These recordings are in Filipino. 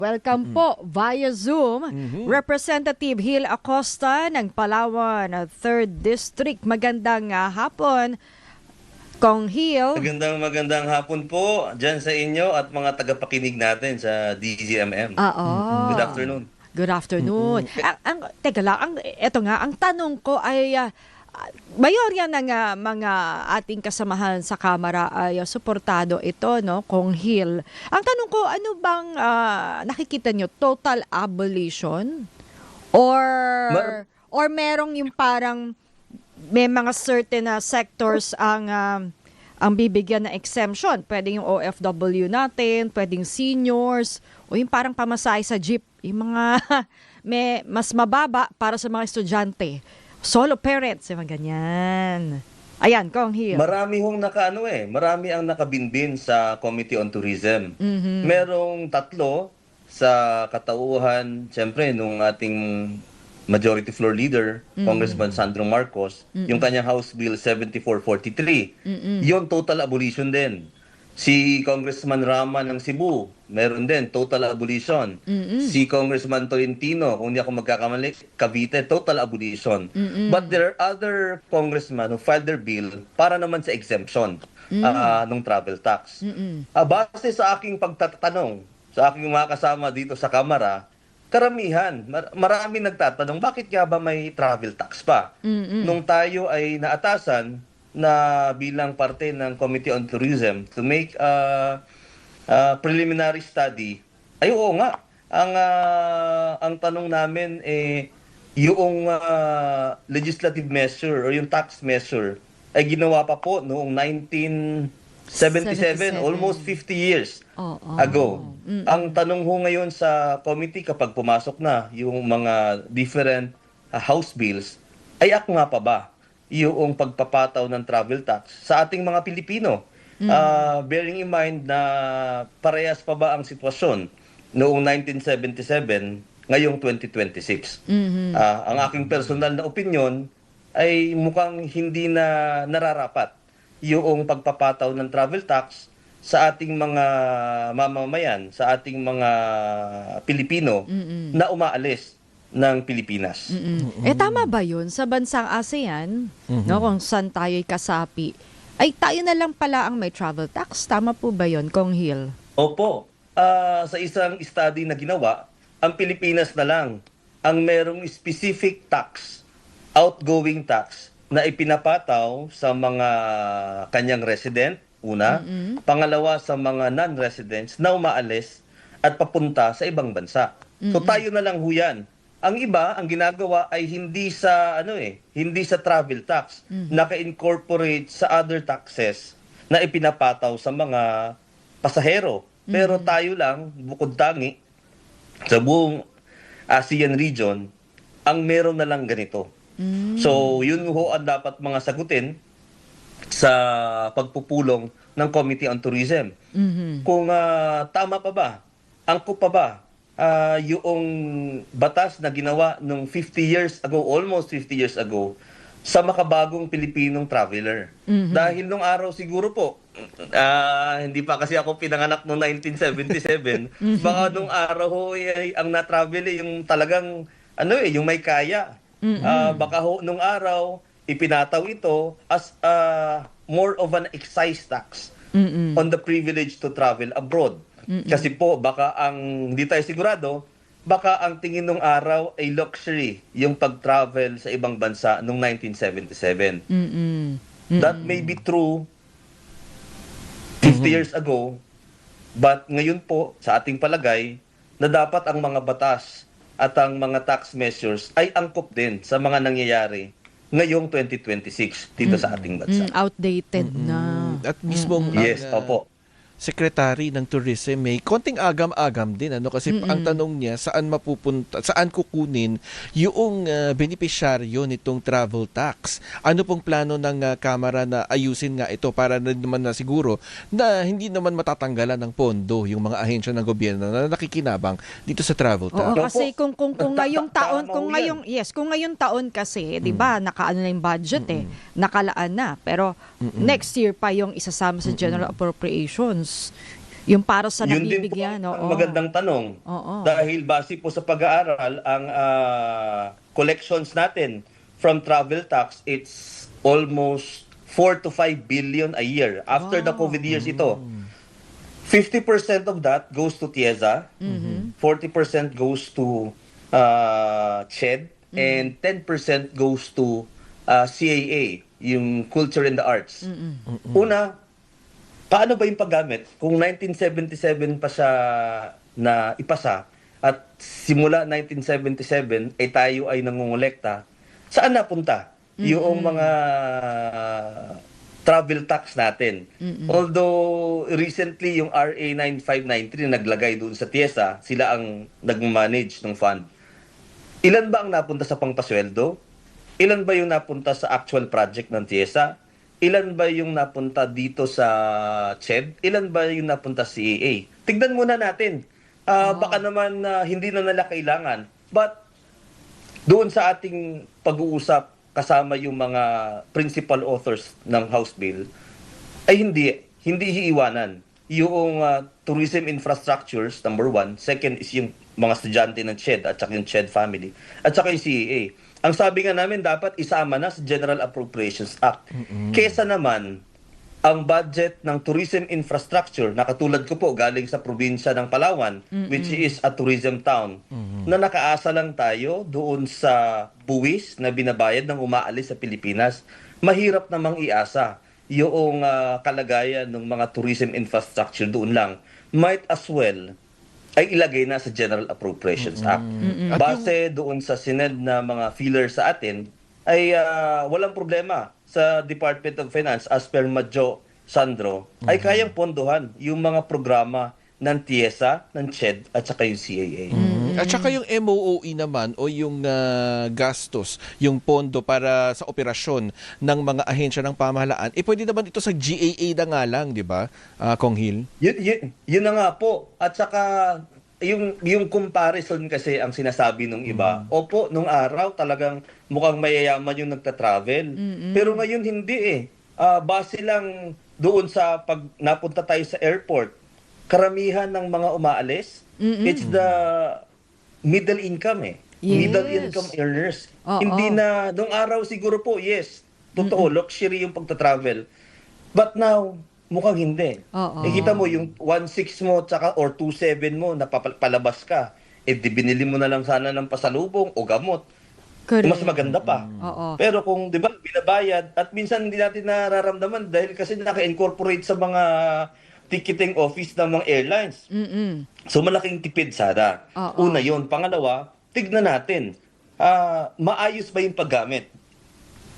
Welcome po via Zoom, Representative Hil Acosta ng Palawan 3rd District. Magandang hapon, Kong Hil. Magandang hapon po dyan sa inyo at mga tagapakinig natin sa DZMM. Good afternoon. Good afternoon. Teka lang, eto nga, ang tanong ko ay, mayorya ng mga ating kasamahan sa Kamara ay suportado ito, no, Kong Hil. Ang tanong ko, ano bang nakikita nyo? Total abolition? Or merong yung parang may mga certain sectors ang bibigyan ng exemption? Pwedeng yung OFW natin, pwedeng seniors, o yung parang pamasahe sa jeep, yung mga may mas mababa para sa mga estudyante. Solo parents, yung mga ganyan. Ayan, Kong Hil. Marami marami ang nakabinbin sa Committee on Tourism. Merong 3 sa katauhan, siyempre, nung ating Majority Floor Leader, Congressman Sandro Marcos, yung kanyang House Bill 7443. Yun, total abolition din. Si Congressman Rama ng Cebu, meron din, total abolition. Si Congressman Tolentino, kung hindi ako magkakamali, Cavite, total abolition. But there are other congressmen who filed their bill para naman sa exemption ng travel tax. Base sa aking pagtatanong, sa aking mga kasama dito sa Kamara, karamihan, marami nagtatanong, bakit nga ba may travel tax pa? Nung tayo ay naatasan na bilang parte ng Committee on Tourism to make a preliminary study, ay oo nga, ang tanong namin yung legislative measure or yung tax measure ay ginawa pa po noong 1977, almost 50 years ago. Ang tanong ho ngayon sa committee kapag pumasok na yung mga different house bills, ay ako nga pa ba yung pagpapataw ng travel tax sa ating mga Pilipino? Bearing in mind na parehas pa ba ang sitwasyon noong 1977, ngayong 2026? Ang aking personal na opinion ay mukhang hindi na nararapat yung pagpapataw ng travel tax sa ating mga mamamayan, sa ating mga Pilipino na umaalis ng Pilipinas. Tama ba yun? Sa bansang ASEAN, no, kung saan tayo'y kasapi, ay tayo na lang pala ang may travel tax? Tama po ba yun, Kong Hil? Opo. Sa isang study na ginawa, ang Pilipinas na lang ang merong specific tax, outgoing tax, na ipinapataw sa mga kanyang resident, una. Pangalawa, sa mga non-residents na umaalis at papunta sa ibang bansa. So tayo na lang ho yan. Ang iba, ang ginagawa ay hindi sa hindi sa travel tax, naka-incorporate sa other taxes na ipinapataw sa mga pasahero. Pero tayo lang, bukod tangi, sa buong ASEAN region, ang meron na lang ganito. So, yun ho ang dapat mga sagutin sa pagpupulong ng Committee on Tourism. Kung tama pa ba, angkop pa ba, yung batas na ginawa nung 50 years ago, almost 50 years ago, sa makabagong Pilipinong traveler. Dahil nung araw siguro po, hindi pa kasi ako pinanganak noong 1977, baka nung araw ho, ang na-travel yung talagang, yung may kaya. Baka ho, nung araw, ipinataw ito as more of an excise tax on the privilege to travel abroad. Kasi po, baka hindi tayo sigurado, baka ang tingin nung araw ay luxury yung pag-travel sa ibang bansa noong 1977. That may be true 50 years ago, but ngayon po, sa ating palagay, na dapat ang mga batas at ang mga tax measures ay angkop din sa mga nangyayari ngayong 2026 dito sa ating bansa. Outdated na. At mismo Yes, opo. Secretary ng Tourism may konting agam-agam din kasi ang tanong niya saan mapupunta, saan kukunin yung benepisyaryo nitong travel tax. Ano pong plano ng Kamara na ayusin nga ito para naman na siguro na hindi naman matatanggalan ng pondo yung mga ahensya ng gobyerno na nakikinabang dito sa travel tax. Oo, kasi kung ngayong taon, kung ngayong taon kasi, 'di ba, nakaano na yung budget nakalaan na. Pero next year pa yung isasama sa general appropriations. Yung para sa Yun din po nabibigyan, ang oo. magandang tanong. Oo. Dahil base po sa pag-aaral, ang collections natin from travel tax, it's almost 4 to 5 billion a year. After the Wow. COVID years ito, 50% of that goes to TIEZA, 40% goes to CHED, and 10% goes to CAA, yung Culture and the Arts. Una, paano ba yung paggamit? Kung 1977 pa siya na ipasa at simula 1977 ay tayo ay nangongolekta, saan napunta yung mga travel tax natin? Although recently yung RA 9593 na naglagay doon sa TIEZA, sila ang nag-manage ng fund. Ilan ba ang napunta sa pangpasweldo? Ilan ba yung napunta sa actual project ng TIEZA? Ilan ba yung napunta dito sa CHED? Ilan ba yung napunta sa CAA? Tignan muna natin. Baka naman hindi na nila kailangan. But doon sa ating pag-uusap kasama yung mga principal authors ng House Bill, ay hindi hiiwanan. Yung tourism infrastructures, number one. Second is yung mga estudyante ng CHED at saka yung CHED family. At saka yung CAA. Ang sabi nga namin, dapat isama na sa General Appropriations Act. Kesa naman, ang budget ng tourism infrastructure, na katulad ko po, galing sa probinsya ng Palawan, which is a tourism town, na nakaasa lang tayo doon sa buwis na binabayad ng umaalis sa Pilipinas. Mahirap namang iasa yung kalagayan ng mga tourism infrastructure doon lang. Might as well ay ilagay na sa General Appropriations Act. Base doon sa Senate na mga filler sa atin, ay walang problema sa Department of Finance as per Madjo Sandro, ay kayang pondohan yung mga programa ng TIEZA, ng CHED, at saka yung CAA. At saka yung MOOE naman o yung gastos, yung pondo para sa operasyon ng mga ahensya ng pamahalaan, pwede naman ito sa GAA na nga lang, di ba, Kong Hill? Yun na nga po. At saka yung comparison kasi ang sinasabi nung iba. Opo, nung araw talagang mukhang mayayaman yung nagta-travel. Pero ngayon hindi eh. Base lang doon sa pag napunta tayo sa airport, karamihan ng mga umaalis, it's the middle income eh. Yes. Middle income earners. Oo. Hindi na, nung araw siguro po, yes, totoo, luxury yung pagta-travel. But now, mukhang hindi. Oo. Kita mo yung 1.6 mo tsaka or 2.7 mo na palabas ka, di binili mo na lang sana ng pasalubong o gamot. Correct. Mas maganda pa. Oo. Pero kung 'di ba binabayad at minsan hindi natin nararamdaman dahil kasi naka-incorporate sa mga ticketing office ng mga airlines. So malaking tipid sana. Oo. Una 'yon, pangalawa, tignan natin. Maayos ba yung paggamit?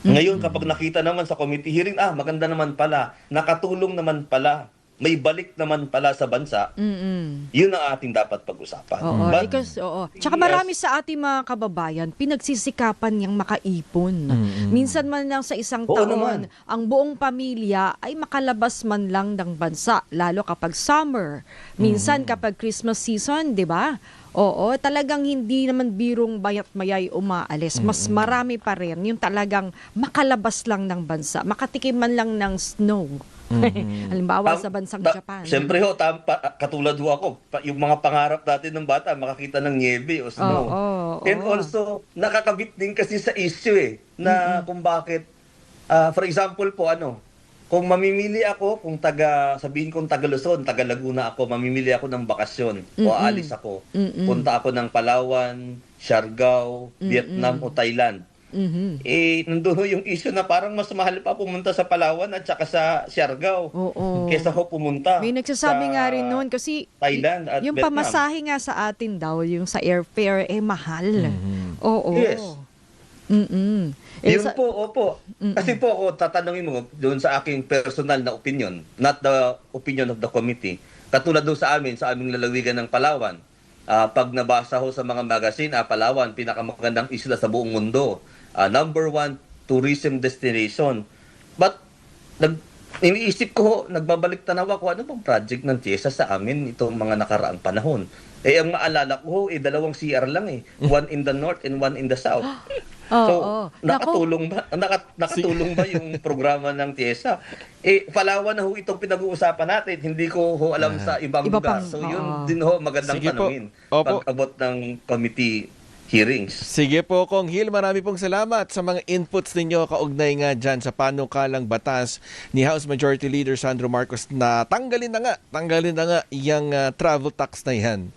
Ngayon, kapag nakita naman sa committee hearing, maganda naman pala, nakatulong naman pala, may balik naman pala sa bansa, yun ang ating dapat pag-usapan. Oo, But, oo. Tsaka marami sa ating mga kababayan, pinagsisikapan niyang makaipon. Minsan man lang sa isang Oo taon, naman. ang buong pamilya ay makalabas man lang ng bansa, lalo kapag summer. Minsan kapag Christmas season, di ba? Oo, talagang hindi naman birong bayat mayay umaalis. Mas marami pa rin yung talagang makalabas lang ng bansa, makatikim man lang ng snow. Halimbawa sa bansang Japan. Siyempre katulad ho ako, yung mga pangarap natin ng bata, makakita ng niebe o snow. And also, nakakabit din kasi sa issue na kung bakit, for example po, kung mamimili ako, sabihin kong taga Luzon, taga Laguna ako, mamimili ako ng bakasyon o aalis ako. Punta ako ng Palawan, Siargao, Vietnam o Thailand. Nandun ho yung issue na parang mas mahal pa pumunta sa Palawan at saka sa Siargao kesa ho pumunta May nagsasabi sa nga rin noon kasi Thailand at yung Vietnam. pamasahe nga sa atin daw, yung sa airfare, mahal. Oo. Yes. Yun Sa- po, opo. Kasi po ako, tatanungin mo doon sa aking personal na opinion, not the opinion of the committee. Katulad doon sa aming lalawigan ng Palawan. Pag nabasa ho sa mga magazine, Palawan, pinakamagandang isla sa buong mundo. Number 1 tourism destination. But, iniisip ko, nagbabalik tanaw ako, ano bang project ng TIEZA sa amin itong mga nakaraang panahon? Ang maalala ko, 2 CR lang One in the north and one in the south. So, Oo. nakatulong ba yung programa ng TIESA? Palawan na ho itong pinag-uusapan natin. Hindi ko ho alam sa ibang Iba lugar. pang- So, oo. yun din ho magandang Sige po. tanungin Opo. pag abot ng committee hearings. Sige po, Kong Hill, marami pong salamat sa mga inputs ninyo kaugnay nga dyan sa panukalang batas ni House Majority Leader Sandro Marcos na tanggalin na nga yung travel tax na yan.